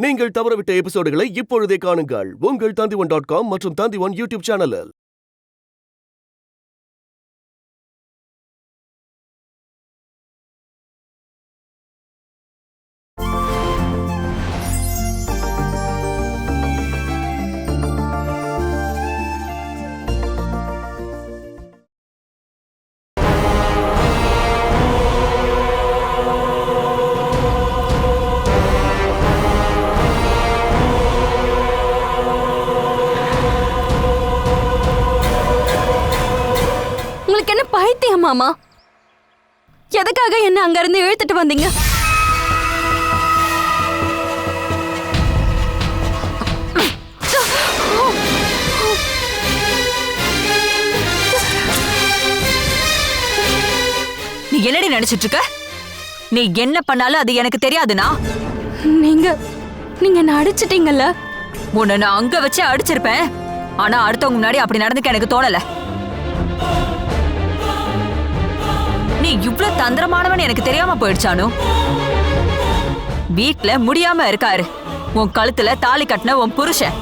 நீங்கள் தவறவிட்ட எபிசோடுகளை இப்பொழுதே காணுங்கள் உங்கள் Tandivan.com மற்றும் Tandivan யூடியூப் சேனலில். பைத்தியம் மாமா, எதுக்காக என்ன அங்க இருந்து இழுத்துட்டு வந்தீங்க? நீ என்னடி நினைச்சிட்டு இருக்க? நீ என்ன பண்ணாலும் அது எனக்கு தெரியாதுனா? நீங்க என்ன அடிச்சிட்டீங்கல்ல? உன்னை நான் அங்க வச்சு அடிச்சிருப்பேன். ஆனா அடுத்தவங்க முன்னாடி அப்படி நடந்துக்க எனக்கு தோணல. நீ இவ்வளவு தந்திரமானவன் எனக்கு தெரியாம போயிடுச்சானோ? வீட்ல முடியாம இருக்காரு உன் கழுத்துல தாலி கட்டின உன் புருஷன்.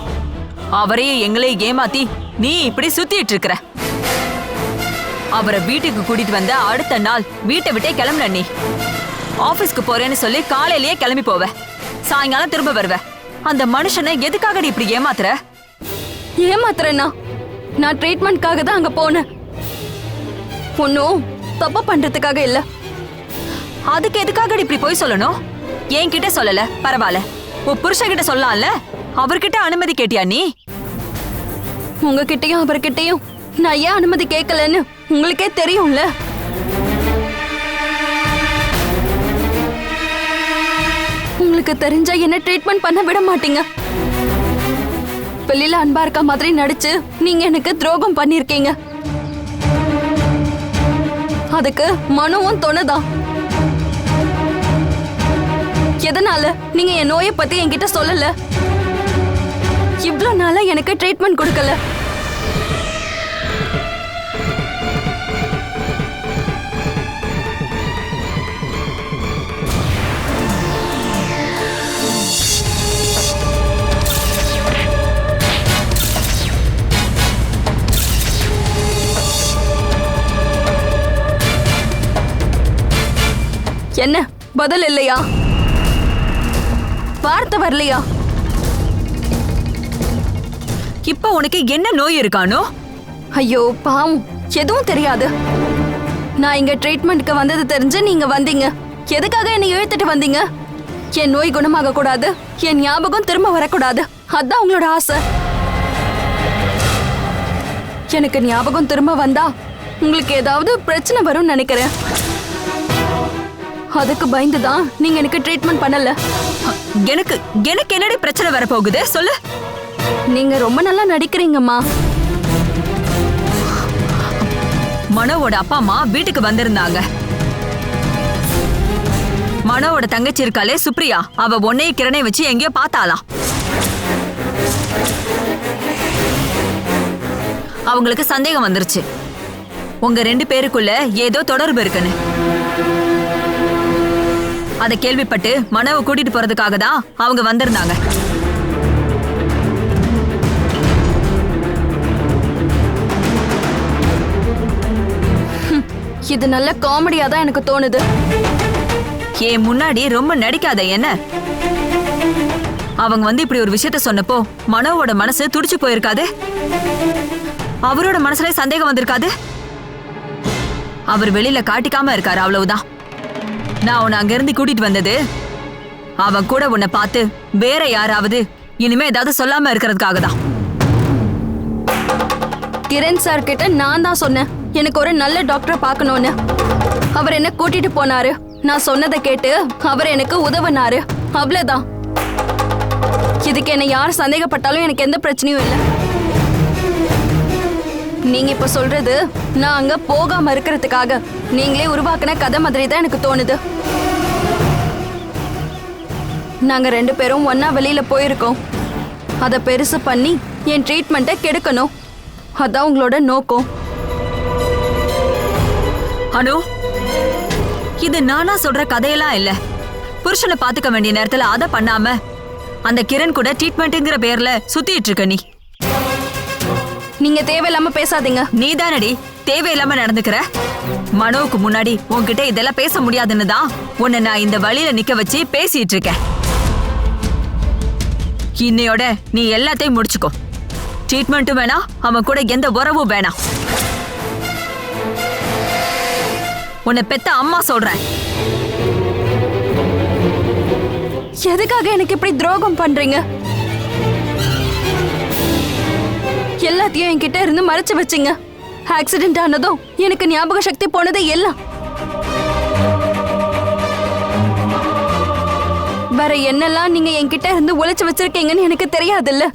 அவரையே எங்களையும் ஏமாத்தி நீ இப்படி சுத்திட்டு இருக்கிற. அவரை வீட்டுக்கு கூட்டிட்டு வந்த அடுத்த நாள் வீட்டை விட்டே கிளம்புன. நீ ஆபீஸ்க்கு போறேன்னு சொல்லி காலையிலேயே கிளம்பி போவ, சாயங்காலம் திரும்ப வருவ. அந்த மனுஷனை எதுக்காக நீ இப்படி ஏமாத்துற? ஏமாத்துறேன்னா நான் ட்ரீட்மெண்ட்காக தான் அங்க போனேன், ஒன்னும் தப்பா பண்றதுக்காக இல்ல. அதுக்கு எதுக்காக இப்படி போய் சொல்லணும்? என்கிட்ட சொல்லல பரவாயில்ல, உன் புருஷன்கிட்ட சொல்லலாம்ல. அவர்கிட்ட அனுமதி கேட்டியா நீ? உங்ககிட்டயும் அவர்கிட்டயும் நான் ஏன் அனுமதி கேட்கலன்னு உங்களுக்கே தெரியும்ல. உங்களுக்கு தெரிஞ்சா என்ன ட்ரீட்மெண்ட் பண்ண விட மாட்டீங்க. வெளியில அன்பா இருக்க மாதிரி நடிச்சு நீங்க எனக்கு துரோகம் பண்ணிருக்கீங்க. அதுக்கு மனுவும் தொணதான். எதனால நீங்க என் நோயை பத்தி என்கிட்ட சொல்லல? இவ்வளவு நாளா எனக்கு ட்ரீட்மெண்ட் கொடுக்கல. என்ன பதில் இல்லையா? வார்த்தை வரலையா? இப்ப உனக்கு என்ன நோய் இருக்கானோ? ஐயோ பாவம், எதுவும் தெரியாது. நான் இங்க ட்ரீட்மெண்ட்க்கு வந்தது தெரிஞ்சு நீங்க வந்தீங்க. எதுக்காக என்னை இழுத்துட்டு வந்தீங்க? என் நோய் குணமாக கூடாது, என் ஞாபகம் திரும்ப வரக்கூடாது, அதான் உங்களோட ஆசை. எனக்கு ஞாபகம் திரும்ப வந்தா உங்களுக்கு ஏதாவது பிரச்சனை வரும்னு நினைக்கிறேன். அதுக்கு பயந்துதான் நீங்க எனக்கு ட்ரீட்மெண்ட் பண்ணல. எனக்கு எனக்கு என்னடி பிரச்சனை வர போகுது சொல்லு. நீங்க ரொம்ப நல்லா நடிக்கிறீங்கம்மா. மனோவோட அப்பா அம்மா வீட்டுக்கு வந்திருந்தாங்க. மனோவோட தங்கச்சி இருக்காளே சுப்ரியா, அவ ஒன்னையும் கிரணை வச்சு எங்கேயோ பார்த்தாலாம். அவங்களுக்கு சந்தேகம் வந்துருச்சு உங்க 2 பேருக்குள்ள ஏதோ தொடர்பு இருக்குன்னு. அதை கேள்விப்பட்டு மனோவை கூட்டிட்டு போறதுக்காக தான் அவங்க வந்திருந்தாங்க. இது நல்ல காமெடியா தான் எனக்கு தோணுது. ஏன் முன்னாடி ரொம்ப நடிக்காத என்ன? அவங்க வந்து இப்படி ஒரு விஷயத்த சொன்னப்போ மனோவோட மனசு துடிச்சு போயிருக்காது? அவரோட மனசுல சந்தேகம் வந்திருக்காது? அவர் வெளியில காட்டிக்காம இருக்காரு, அவ்வளவுதான். நான் உன்னை அங்கிருந்து கூட்டிட்டு வந்தது அவன் கூட உன்னை பார்த்து வேற யாராவது இனிமே ஏதாவது சொல்லாம இருக்கிறதுக்காக தான். கிரண் சார் கிட்ட நான் தான் சொன்னேன் எனக்கு ஒரு நல்ல டாக்டரை பார்க்கணும்னு. அவர் என்ன கூட்டிட்டு போனாரு, நான் சொன்னதை கேட்டு அவர் எனக்கு உதவினாரு, அவ்வளவுதான். இதுக்கு என்ன யார் சந்தேகப்பட்டாலும் எனக்கு எந்த பிரச்சனையும் இல்லை. நீங்க இப்ப சொல்றது நான் அங்க போகாம இருக்கிறதுக்காக நீங்களே உருவாக்குன கதை மாதிரி தான் எனக்கு தோணுது. நாங்க 2 பேரும் ஒன்னா வெளியில போயிருக்கோம். அதை பெருசு பண்ணி என் ட்ரீட்மெண்ட்டை கெடுக்கணும், அதான் உங்களோட நோக்கம். அனு, இது நானா சொல்ற கதையெல்லாம் இல்ல. புருஷனை பாத்துக்க வேண்டிய நேரத்துல அதை பண்ணாம அந்த கிரண் கூட ட்ரீட்மெண்ட்ங்கிற பேர்ல சுத்திட்டு இருக்க நீ. நீங்க தேவையில்லாம பேசாதீங்க. நீதானடி தேவையில்லாம நடந்துக்கிற. மனோவுக்கு முன்னாடி உன்கிட்ட இதெல்லாம் பேச முடியாதுன்னு தான் உன்னை நான் இந்த வழியில நிக்க வச்சு பேசிட்டு இருக்கேன். இன்னையோட நீ எல்லாத்தையும் முடிச்சுக்கோ. ட்ரீட்மெண்ட்டும் வேணாம், அவன் கூட எந்த உறவும் வேணாம். உன்னை பெத்த அம்மா சொல்றேன். எதுக்காக எனக்கு இப்படி துரோகம் பண்றீங்க? எல்லாத்தையும் என்கிட்ட இருந்து மறைச்சு வச்சீங்க. ஆக்சிடென்ட் ஆனதும் எனக்கு ஞாபக சக்தி போனது எல்லாம். வேற என்னெல்லாம் நீங்க என்கிட்ட இருந்து ஒளிச்சு வச்சிருக்கீங்கன்னு எனக்கு தெரியாதுல்ல.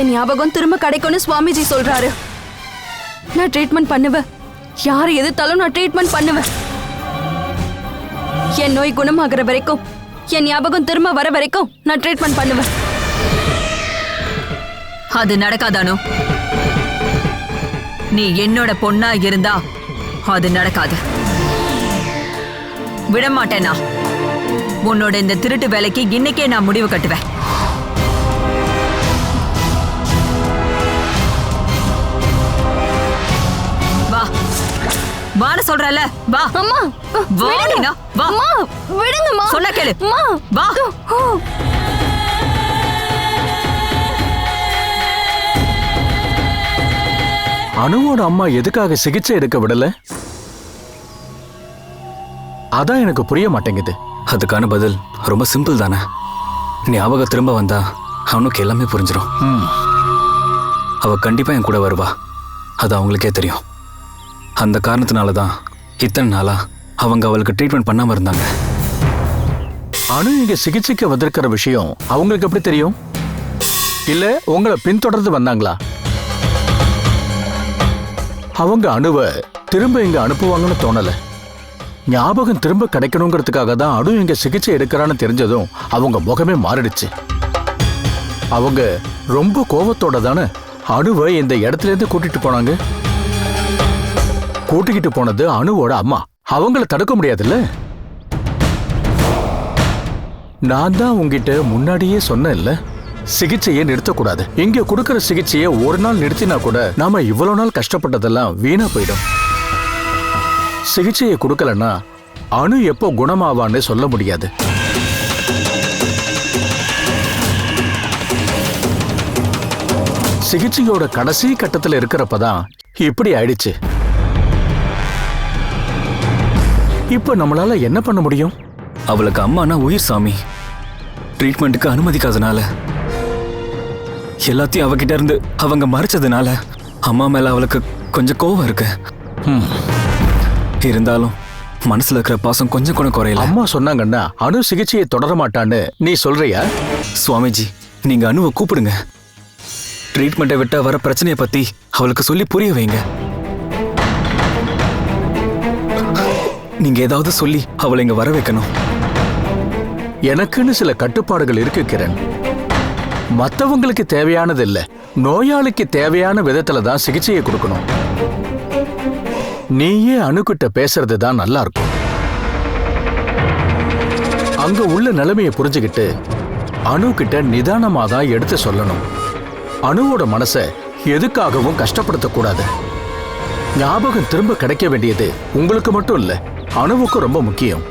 என் ஞாபகம் திரும்ப கிடைக்கும்னு சுவாமிஜி சொல்றாரு. நான் ட்ரீட்மெண்ட் பண்ணுவேன். யாரை எதிர்த்தாலும் நான் ட்ரீட்மெண்ட் பண்ணுவேன். என் நோய் குணமாகிற வரைக்கும், என் ஞாபகம் திரும்ப வர வரைக்கும் நான் ட்ரீட்மெண்ட் பண்ணுவேன். அது நடக்காதானோ? நீ என்னோட பொண்ணா இருந்தா அது நடக்காது. விடமாட்டேனா? உன்னோட இந்த திருட்டு வேலைக்கு இன்னைக்கே நான் முடிவு கட்டுவேன். வா வான்னு சொல்றல. வா அம்மா, வாடினா வா. அம்மா விடுங்கம்மா. சொன்ன கேளு. அம்மா வா. அனுவோட அம்மா எதுக்காக சிகிச்சை எடுக்க விடல? அதான் எனக்கு புரிய மாட்டேங்குது. அதுக்கான பதில் ரொம்ப சிம்பிள் தானே. ஞாபகம் திரும்ப வந்தா அவனுக்கு எல்லாமே புரிஞ்சிடும். அவ கண்டிப்பா என் கூட வருவா, அது அவங்களுக்கே தெரியும். அந்த காரணத்தினால தான் இத்தனை நாளா அவங்க அவளுக்கு ட்ரீட்மெண்ட் பண்ணாம இருந்தாங்க. அனு இங்க சிகிச்சைக்கு வந்திருக்கிற விஷயம் அவங்களுக்கு எப்படி தெரியும்? இல்ல உங்களை பின்தொடர்ந்து வந்தாங்களா? அவங்க அணுவை திரும்ப இங்க அனுப்புவாங்கன்னு தோணல. ஞாபகம் திரும்ப கிடைக்கணுங்கிறதுக்காக தான் அணு இங்க சிகிச்சை எடுக்கிறான்னு தெரிஞ்சதும் அவங்க முகமே மாறிடுச்சு. அவங்க ரொம்ப கோபத்தோட தானே அணுவை இந்த இடத்துல இருந்து கூட்டிட்டு போனாங்க. கூட்டிக்கிட்டு போனது அணுவோட அம்மா. அவங்கள தடுக்க முடியாதுல்ல. நான் தான் உங்ககிட்ட முன்னாடியே சொன்னேன்ல, சிகிச்சையை நிறுத்தக்கூடாது. இங்க கொடுக்கற சிகிச்சையை ஒரு நாள் நிறுத்தினா கூட நாம இவ்வளவு நாள் கஷ்டப்பட்டதெல்லாம் வீணா போயிடும். சிகிச்சையை கொடுக்கலன்னா அணு எப்போ குணமாவான்னு சொல்ல முடியாது. சிகிச்சையோட கடைசி கட்டத்துல இருக்கிறப்பதான் இப்படி ஆயிடுச்சு. இப்ப நம்மளால என்ன பண்ண முடியும்? அவளுக்கு அம்மானா உயிர் சாமி. ட்ரீட்மெண்ட்டுக்கு அனுமதிக்காதனால, எல்லாத்தையும் அவகிட்ட இருந்து அவங்க மறைச்சதுனால அம்மா மேல அவளுக்கு கொஞ்சம் கோவம் இருக்கு. இருந்தாலும் மனசுல இருக்கிற பாசம் கொஞ்சம் கூட குறையல. அம்மா சொன்னாங்கன்னா அணு சிகிச்சையை தொடர மாட்டான்னு நீ சொல்றியா? சுவாமிஜி, நீங்க அணுவை கூப்பிடுங்க. ட்ரீட்மெண்ட்டை விட்டா வர பிரச்சனையை பத்தி அவளுக்கு சொல்லி புரிய வைங்க. நீங்க ஏதாவது சொல்லி அவளை இங்க வர வைக்கணும். எனக்குன்னு சில கட்டுப்பாடுகள் இருக்கு கிரண். மத்தவங்களுக்கு தேவையானது இல்ல, நோயாளிக்கு தேவையான விதத்துல தான் சிகிச்சையை கொடுக்கணும். நீயே அணுகிட்ட பேசுறது தான் நல்லா இருக்கும். அங்க உள்ள நிலைமையை புரிஞ்சுக்கிட்டு அணு கிட்ட நிதானமா தான் எடுத்து சொல்லணும். அணுவோட மனசை எதுக்காகவும் கஷ்டப்படுத்தக்கூடாது. ஞாபகம் திரும்ப கிடைக்க வேண்டியது உங்களுக்கு மட்டும் இல்ல, அணுவுக்கு ரொம்ப முக்கியம்.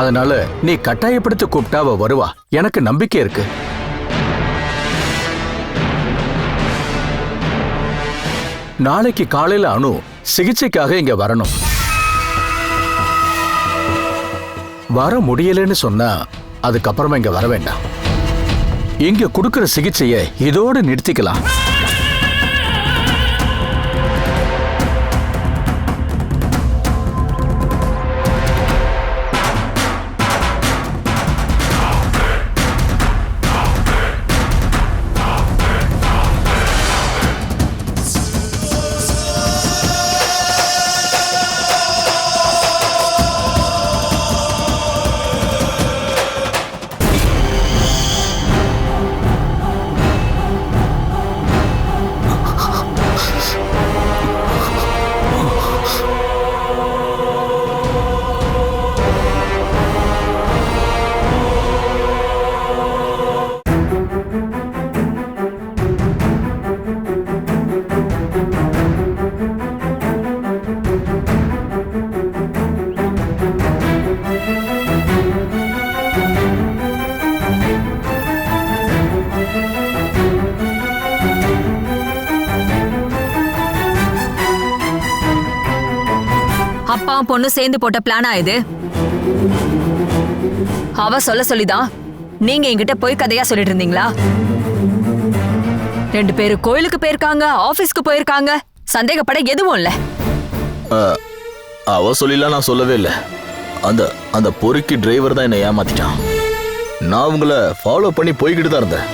அதனால நீ கட்டாயப்படுத்தி கூப்பிட்டா அவ வருவா. எனக்கு நம்பிக்கை இருக்கு. நாளைக்கு காலையில அணு சிகிச்சைக்காக இங்க வரணும். வர முடியலன்னு சொன்னா அதுக்கப்புறமா இங்க வர வேண்டாம். இங்க கொடுக்கிற சிகிச்சையை இதோட நிறுத்திக்கலாம். அப்பாவும் பொண்ணு சேர்ந்து போட்ட பிளானா இது? அவ சொல்லிதான் நீங்க என்கிட்ட போய் கதையா சொல்லிட்டு இருந்தீங்களா? 2 பேரும் கோயிலுக்கு போயிருக்காங்க, ஆபீஸ்க்கு போயிருக்காங்க, சந்தேகப்பட எதுவும் இல்ல. அவ சொல்லிலாம் நான் சொல்லவே இல்லை. அந்த அந்த பொறுக்கி டிரைவர் தான் என்னை ஏமாத்திட்டான். நான் உங்களை ஃபாலோ பண்ணி போய்கிட்டு தான் இருந்தேன்.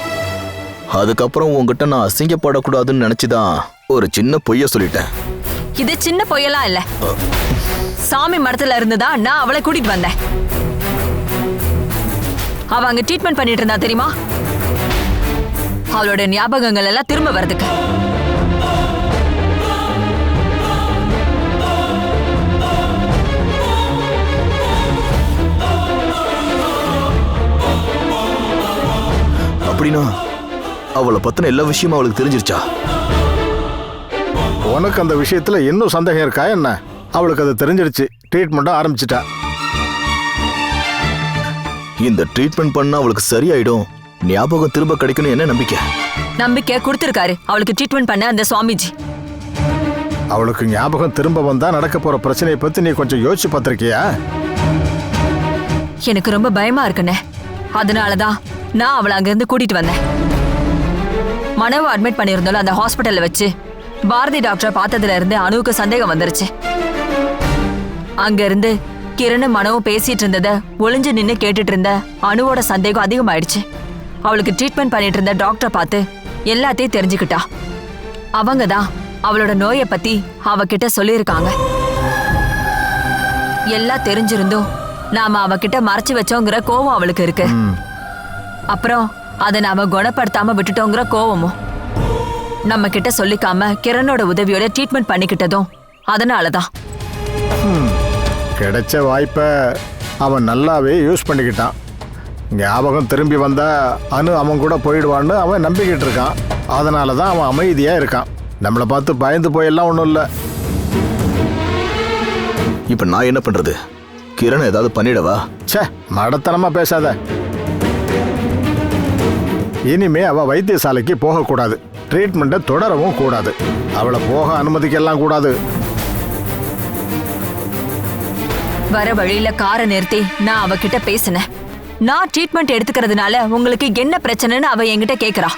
அதுக்கப்புறம் உங்ககிட்ட நான் அசிங்கப்படக்கூடாதுன்னு நினைச்சுதான் ஒரு சின்ன பொய்ய சொல்லிட்டேன். இது சின்ன பொய்யெல்லாம் இல்ல. சாமி மடத்துல இருந்துதான் நான் அவளை கூட்டிட்டு வந்தேன். அவ அங்க ட்ரீட்மெண்ட் பண்ணிட்டு இருந்தா தெரியுமா? அவளோட ஞாபகங்கள் எல்லாம் திரும்ப வரதுக்கு. அப்படின்னா அவளை பத்தின எல்லா விஷயமும் அவளுக்கு தெரிஞ்சிருச்சா? உனக்கு அந்த விஷயத்துல இன்னும் சந்தேகம் இருக்கா என்ன? அவளுக்கு அது தெரிஞ்சிருச்சு, ட்ரீட்மெண்ட்டும் ஆரம்பிச்சிட்டா. இந்த ட்ரீட்மெண்ட் பண்ணா அவளுக்கு சரியாயிடும், ஞாபகம் திரும்ப கிடைக்கணும் என்ன நம்பிக்கை? நம்பிக்கை கொடுத்திருக்காரு அவளுக்கு ட்ரீட்மெண்ட் பண்ண அந்த சுவாமிஜி. அவளுக்கு ஞாபகம் திரும்ப வந்தா நடக்க போற பிரச்சனையை பத்தி நீ கொஞ்சம் யோசிச்சு பார்த்திருக்கியா? எனக்கு ரொம்ப பயமா இருக்குண்ணே. அதனாலதான் நான் அவளை அங்கிருந்து கூட்டிட்டு வந்தேன். மனவை அட்மிட் பண்ணியிருந்தோம் அந்த ஹாஸ்பிட்டல்ல வச்சு பாரதி டாக்டரை பார்த்ததுல இருந்து அணுவுக்கு சந்தேகம் வந்துருச்சு. அங்க இருந்து கிரண் மனவும் பேசிட்டு இருந்தத ஒளிஞ்சு நின்னு கேட்டுட்டு இருந்த அணுவோட சந்தேகம் அதிகமாயிடுச்சு. அவளுக்கு ட்ரீட்மெண்ட் பண்ணிட்டு இருந்த டாக்டரை பார்த்து எல்லாத்தையும் தெரிஞ்சுக்கிட்டா. அவங்க தான் அவளோட நோயை பத்தி அவகிட்ட சொல்லியிருக்காங்க. எல்லாம் தெரிஞ்சிருந்தும் நாம அவகிட்ட மறைச்சு வச்சோங்கிற கோவம் அவளுக்கு இருக்கு. அப்புறம் அதை நாம குணப்படுத்தாம விட்டுட்டோங்கிற கோவமும். நம்ம கிட்ட சொல்லிக்காம கிரணோட உதவியோட ட்ரீட்மெண்ட் பண்ணிக்கிட்டதும் அதனாலதான். கிடைச்ச வாய்ப்பை அவன் நல்லாவே யூஸ் பண்ணிக்கிட்டான். ஞாபகம் திரும்பி வந்தா அனு அவன் கூட போயிடுவான்னு அவன் நம்பிக்கிட்டு இருக்கான். அதனால தான் அவன் அமைதியா இருக்கான். நம்மளை பார்த்து பயந்து போயெல்லாம் ஒன்றும் இல்லை. இப்ப நான் என்ன பண்றது? கிரண் ஏதாவது பண்ணிடவா? ச்சே, மடத்தனமா பேசாத. இனிமே அவ வைத்தியசாலைக்கு போகக்கூடாது, ட்ரீட்மெண்ட்டை தொடரவும் கூடாது, அவளை போக அனுமதிக்கலாம் கூடாது. வர வழியில காரை நிறுத்தி நான் அவகிட்ட பேசினேன். நான் ட்ரீட்மெண்ட் எடுத்துக்கிறதுனால உங்களுக்கு என்ன பிரச்சனைன்னு அவ என்கிட்ட கேக்குறா.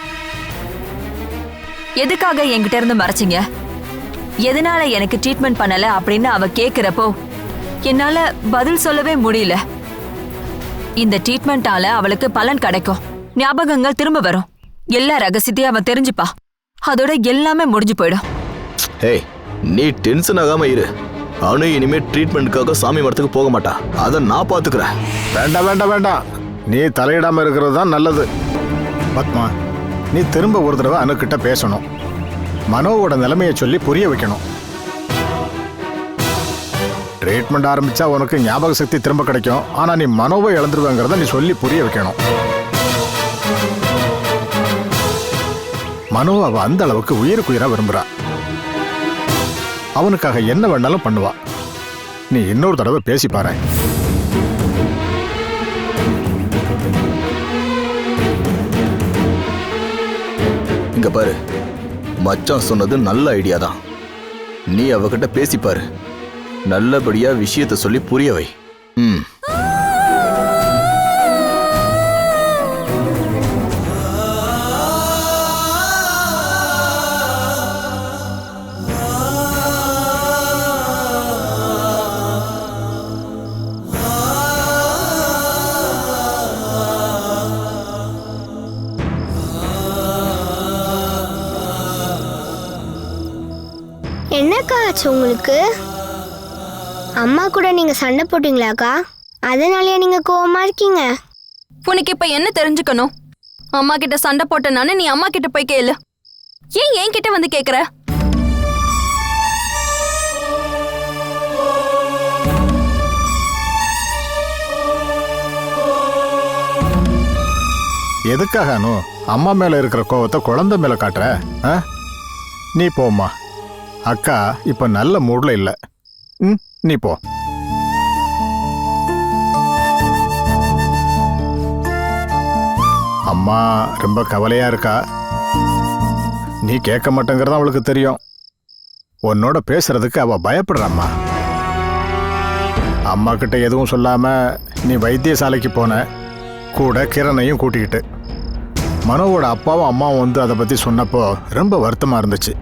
எதுக்காக என்கிட்ட இருந்து மறைச்சிங்க, எதனால எனக்கு ட்ரீட்மெண்ட் பண்ணல அப்படின்னு அவ கேக்குறப்போ என்னால பதில் சொல்லவே முடியல. இந்த ட்ரீட்மெண்டால அவளுக்கு பலன் கிடைக்கும், ஞாபகங்கள் திரும்ப வரும், எல்லா ரகசியத்தையும் அவ தெரிஞ்சுப்பா. அதோட எல்லாமே முடிஞ்சு போயிடும். ஏய், நீ டென்ஷன் ஆகாம இரு. அனு இனிமே ட்ரீட்மெண்ட்டுக்காக சாமி மடத்துக்கு போக மாட்டா, அதை நான் பாத்துக்கிறேன். வேண்டாம் வேண்டாம் வேண்டாம், நீ தலையிடாம இருக்கிறது தான் நல்லது. பத்மா, நீ திரும்ப ஒரு தடவை அனுக்கிட்ட பேசணும். மனோவோட நிலைமையை சொல்லி புரிய வைக்கணும். ட்ரீட்மெண்ட் ஆரம்பிச்சா உனக்கு ஞாபக சக்தி திரும்ப கிடைக்கும், ஆனா நீ மனோவை இழந்துருவேங்கிறத நீ சொல்லி புரிய வைக்கணும். மனோ அவ அந்த அளவுக்கு உயிருக்கு உயிரா விரும்புறா. அவனுக்காக என்ன வேணாலும் பண்ணுவா. நீ இன்னொரு தடவை பேசி பாரு. இங்க பாரு, மச்சான் சொன்னது நல்ல ஐடியா தான். நீ அவகிட்ட பேசிப்பாரு, நல்லபடியா விஷயத்த சொல்லி புரிய வை. என்னக்கா ஆச்சு உங்களுக்கு? அம்மா கூட நீங்க சண்டை போட்டீங்களாக்கா? அதனாலயா நீங்க கோவமா இருக்கீங்க? உனக்கு இப்ப என்ன தெரிஞ்சுக்கணும்? அம்மா கிட்ட சண்டை போட்டனானு நீ அம்மா கிட்ட போய் கேளு. ஏன் என்கிட்ட வந்து கேக்குற? எதுக்காக அனு அம்மா மேல இருக்கிற கோவத்தை குழந்தை மேல காட்டுற? நீ போம்மா. அக்கா இப்ப நல்ல மூட்ல இல்ல. நீ போ. அம்மா ரொம்ப கவலையா இருக்கா. நீ கேட்க மாட்டேங்கிறதா அவளுக்கு தெரியும். உன்னோட பேசுறதுக்கு அவ பயப்படுறாம்மா. அம்மா கிட்ட எதுவும் சொல்லாம நீ வைத்தியசாலைக்கு போன, கூட கிரணையும் கூட்டிக்கிட்டு. மனோவோட அப்பாவும் அம்மாவும் வந்து அதை பத்தி சொன்னப்போ ரொம்ப வருத்தமா இருந்துச்சு.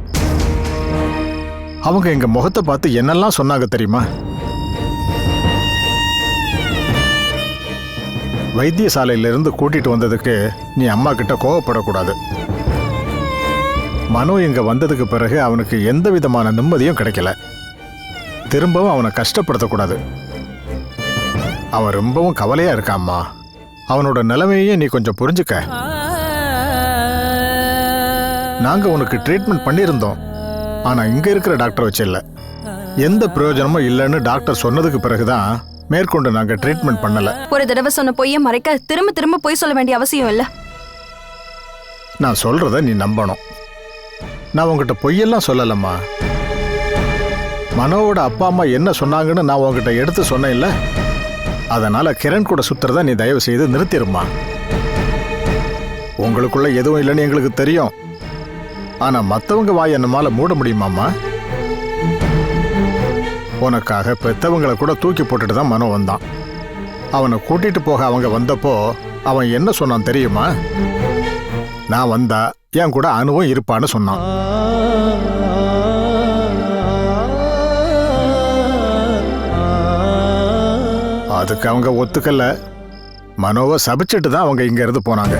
அவங்க எங்க முகத்தை பார்த்து என்னெல்லாம் சொன்னாங்க தெரியுமா? வைத்தியசாலையிலிருந்து கூட்டிட்டு வந்ததுக்கு நீ அம்மா கிட்ட கோவப்படக்கூடாது. மனோ இங்க வந்ததுக்கு பிறகு அவனுக்கு எந்த விதமான நிம்மதியும் கிடைக்கல. திரும்பவும் அவனை கஷ்டப்படுத்தக்கூடாது. அவன் ரொம்பவும் கவலையா இருக்காம்மா. அவனோட நிலைமையே நீ கொஞ்சம் புரிஞ்சுக்க. நாங்க உனக்கு ட்ரீட்மெண்ட் பண்ணியிருந்தோம், ஆனா இங்க இருக்கிற டாக்டர் வச்சு இல்லை. எந்த பிரயோஜனமும் இல்லைன்னு டாக்டர் சொன்னதுக்கு பிறகுதான் மேற்கொண்டு நாங்க ட்ரீட்மெண்ட் பண்ணல. ஒரு தடவை சொன்ன பொய்யை மறைக்க திரும்ப திரும்ப பொய் சொல்ல வேண்டிய அவசியம் இல்ல. நான் சொல்றத நீ நம்பணும். நான் உங்ககிட்ட பொய்யெல்லாம் சொல்லலம்மா. மனோவோட அப்பா அம்மா என்ன சொன்னாங்கன்னு நான் உங்ககிட்ட எடுத்து சொன்னேன்ல. அதனால கிரண் கூட சுத்துறத நீ தயவு செய்து நிறுத்திடுமா. உங்களுக்குள்ள எதுவும் இல்லைன்னு எங்களுக்கு தெரியும், ஆனா மத்தவங்க வாய் என்னமால மூட முடியுமாம்மா? உனக்காக பெத்தவங்களை கூட தூக்கி போட்டுட்டு தான் மனோ வந்தான். அவனை கூட்டிட்டு போக அவங்க வந்தப்போ அவன் என்ன சொன்னான் தெரியுமா? நான் வந்தா என் கூட அனுவும் இருப்பான்னு சொன்னான். அதுக்கு அவங்க ஒத்துக்கல. மனோவை சபிச்சுட்டு தான் அவங்க இங்க இருந்து போனாங்க.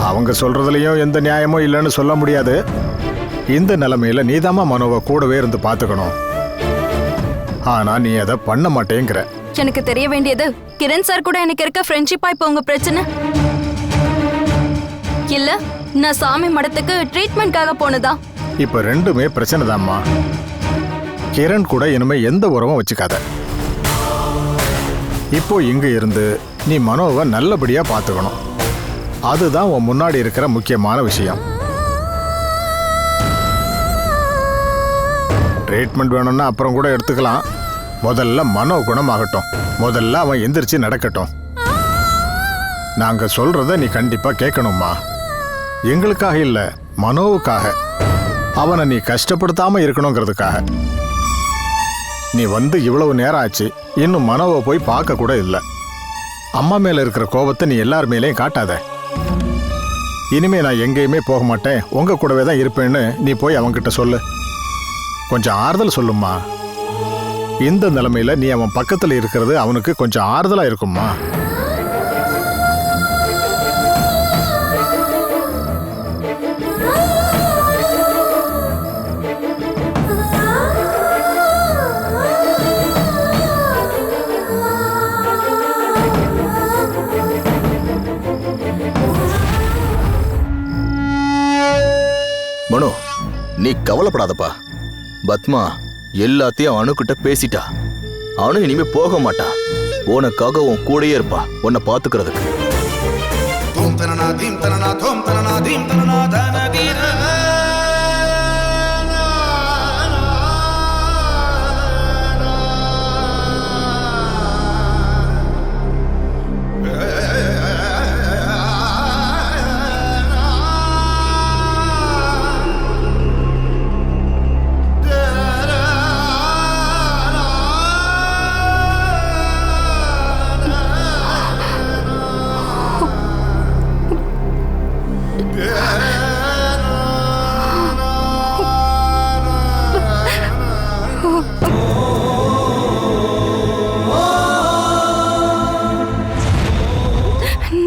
அவங்க சொல்றதுலயும் எந்த நியாயமும் இல்லைன்னு சொல்ல முடியாது. இந்த நிலைமையில நீதாம்மா மனோவை கூடவே இருந்து பாத்துக்கணும். ஆனா நீ அதை பண்ண மாட்டேங்கிற. எனக்கு தெரிய வேண்டியது, கிரண் சார் கூட எனக்கு இருக்க ஃப்ரெண்ட்ஷிப்பா இப்ப உங்க பிரச்சனை இல்ல, நான் சாமி மடத்துக்கு ட்ரீட்மெண்ட்காக போனதா? இப்ப ரெண்டுமே பிரச்சனை தான்மா. கிரண் கூட இனிமே எந்த உறவும் வச்சுக்காத. இப்போ இங்க இருந்து நீ மனோவை நல்லபடியா பாத்துக்கணும். அதுதான் உன் முன்னாடி இருக்கிற முக்கியமான விஷயம். ட்ரீட்மெண்ட் வேணும்னா அப்புறம் கூட எடுத்துக்கலாம். முதல்ல மனோ குணமாகட்டும். முதல்ல அவன் எந்திரிச்சு நடக்கட்டும். நாங்க சொல்றத நீ கண்டிப்பா கேட்கணும்மா. எங்களுக்காக இல்ல, மனோவுக்காக. அவனை நீ கஷ்டப்படுத்தாம இருக்கணுங்கிறதுக்காக. நீ வந்து இவ்வளவு நேரம் ஆச்சு, இன்னும் மனோவை போய் பார்க்க கூட இல்லை. அம்மா மேல இருக்கிற கோபத்தை நீ எல்லார் மேலேயும் காட்டாத. இனிமே நான் எங்கேயுமே போக மாட்டேன், உங்க கூடவே தான் இருப்பேன்னு நீ போய் அவன்கிட்ட சொல்லு. கொஞ்சம் ஆறுதல் சொல்லும்மா. இந்த நிலைமையில நீ அவன் பக்கத்துல இருக்கிறது அவனுக்கு கொஞ்சம் ஆறுதலா இருக்கும்மா. மனோ, நீ கவலைப்படாதப்பா. பத்மா எல்லாத்தையும் அணுகிட்ட பேசிட்டா. அணு இனிமே போக மாட்டா. உனக்காக உன் கூடயே இருப்பா, உன்னை பாத்துக்கிறதுக்கு.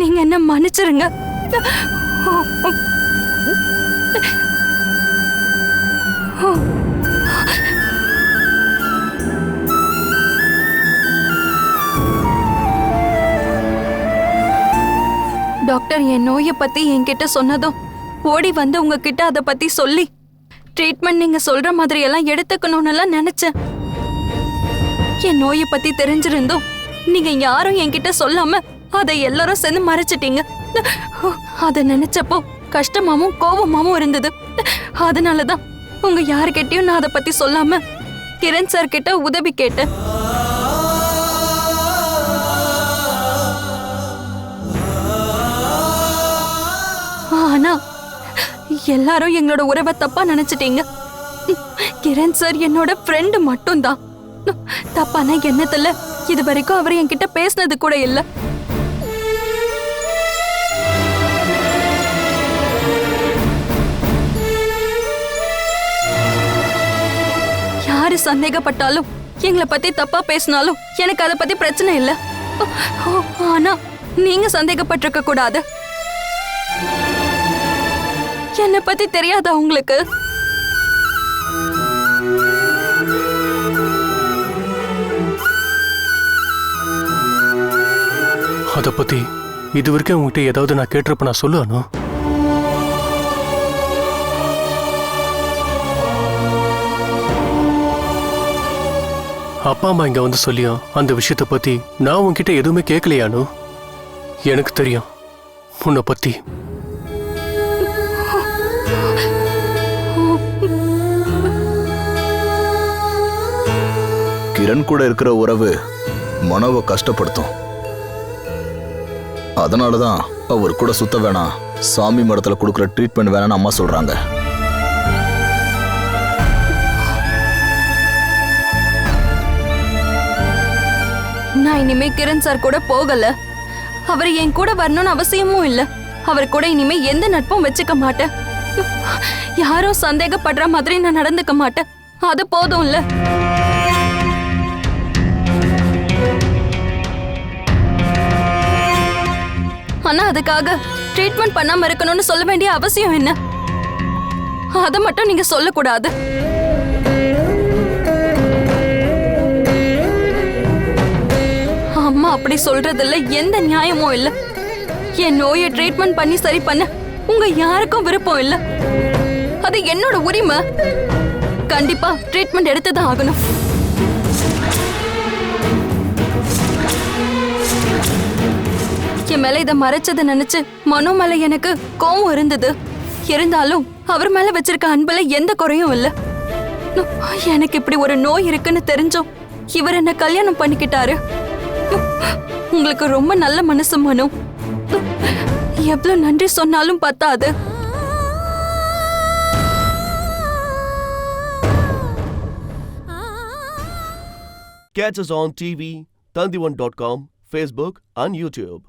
நீங்க என்ன மன்னிச்சிருங்க. டாக்டர் என் நோயை பத்தி என்கிட்ட சொன்னதும் ஓடி வந்து உங்ககிட்ட அதை பத்தி சொல்லி ட்ரீட்மெண்ட் நீங்க சொல்ற மாதிரி எல்லாம் எடுத்துக்கணும்னு நினைச்சேன். என் நோயை பத்தி தெரிஞ்சிருந்தோம் நீங்க யாரும் என்கிட்ட சொல்லாம அதை எல்லாரும் சேர்ந்து மறைச்சிட்டீங்க. அதை நினைச்சப்போ கஷ்டமாவும் கோபமாவும் இருந்தது. அதனாலதான் உங்க யாருக்கிட்டையும் நான் அதை பத்தி சொல்லாம கிரண் சார் கிட்ட உதவி கேட்டேன். ஆனா எல்லாரும் எங்களோட உறவை தப்பா நினைச்சிட்டீங்க. கிரண் சார் என்னோட ஃப்ரெண்டு மட்டும்தான். தப்பான எண்ணத்துல இது வரைக்கும் அவர் என்கிட்ட பேசினது கூட இல்ல. யாரு சந்தேகப்பட்டாலும் எங்களை பத்தி தப்பா பேசினாலும் எனக்கு அதை பத்தி பிரச்சனை இல்ல. ஆனா நீங்க சந்தேகப்பட்டிருக்க கூடாது. என்னை பத்தி தெரியாதா உங்களுக்கு? அதை பத்தி இது வரைக்கும் உங்ககிட்ட ஏதாவது நான் கேட்டிருப்ப நான் சொல்லுவானோ? அப்பா அம்மா இங்க வந்து சொல்லியும் அந்த விஷயத்தை பத்தி நான் உன்கிட்ட எதுவுமே கேட்கலையானோ? எனக்கு தெரியும் உன்னை பத்தி. கிரண் கூட இருக்கிற உறவு மனோவை கஷ்டப்படுத்தும். அதனாலதான் அவர் கூட சுத்த வேணாம், சாமி மடத்துல கொடுக்குற ட்ரீட்மெண்ட் வேணாம்னு அம்மா சொல்றாங்க. நான் இனிமே கிரண் சார் கூட போகல. அவர் என் கூட வரணும்னு அவசியமும் இல்ல. அவர் கூட இனிமே எந்த நட்பும் வச்சுக்க மாட்டேன். யாரும் சந்தேகப்படுற மாதிரி நான் நடந்துக்க மாட்டேன். அது போதும் இல்ல. ஆனா அதுக்காக ட்ரீட்மெண்ட் பண்ணாம இருக்கணும்னு சொல்ல வேண்டிய அவசியம் என்ன? அதை மட்டும் நீங்க சொல்லக்கூடாது. அம்மா அப்படி சொல்றதுல எந்த நியாயமும் இல்ல. என் நோயை ட்ரீட்மெண்ட் பண்ணி சரி பண்ண உங்க யாருக்கும் விருப்பம் இல்ல. அது என்னோட உரிமை. கண்டிப்பா ட்ரீட்மெண்ட் எடுத்துதான் ஆகணும். என் மேல இதை மறைச்சதை நினைச்சு மனோ மேல எனக்கு கோவம் இருந்தது. இருந்தாலும் அவர் மேல வச்சிருக்க அன்புல எந்த குறையும் இல்ல. எனக்கு இப்படி ஒரு நோய் இருக்குன்னு தெரிஞ்சும் இவர் என்ன கல்யாணம் பண்ணிக்கிட்டாரு. உங்களுக்கு ரொம்ப நல்ல மனசு மனோ. எவ்வளவு நன்றி சொன்னாலும் பத்தாது. Catch us on TV, Tandivan.com, Facebook and YouTube.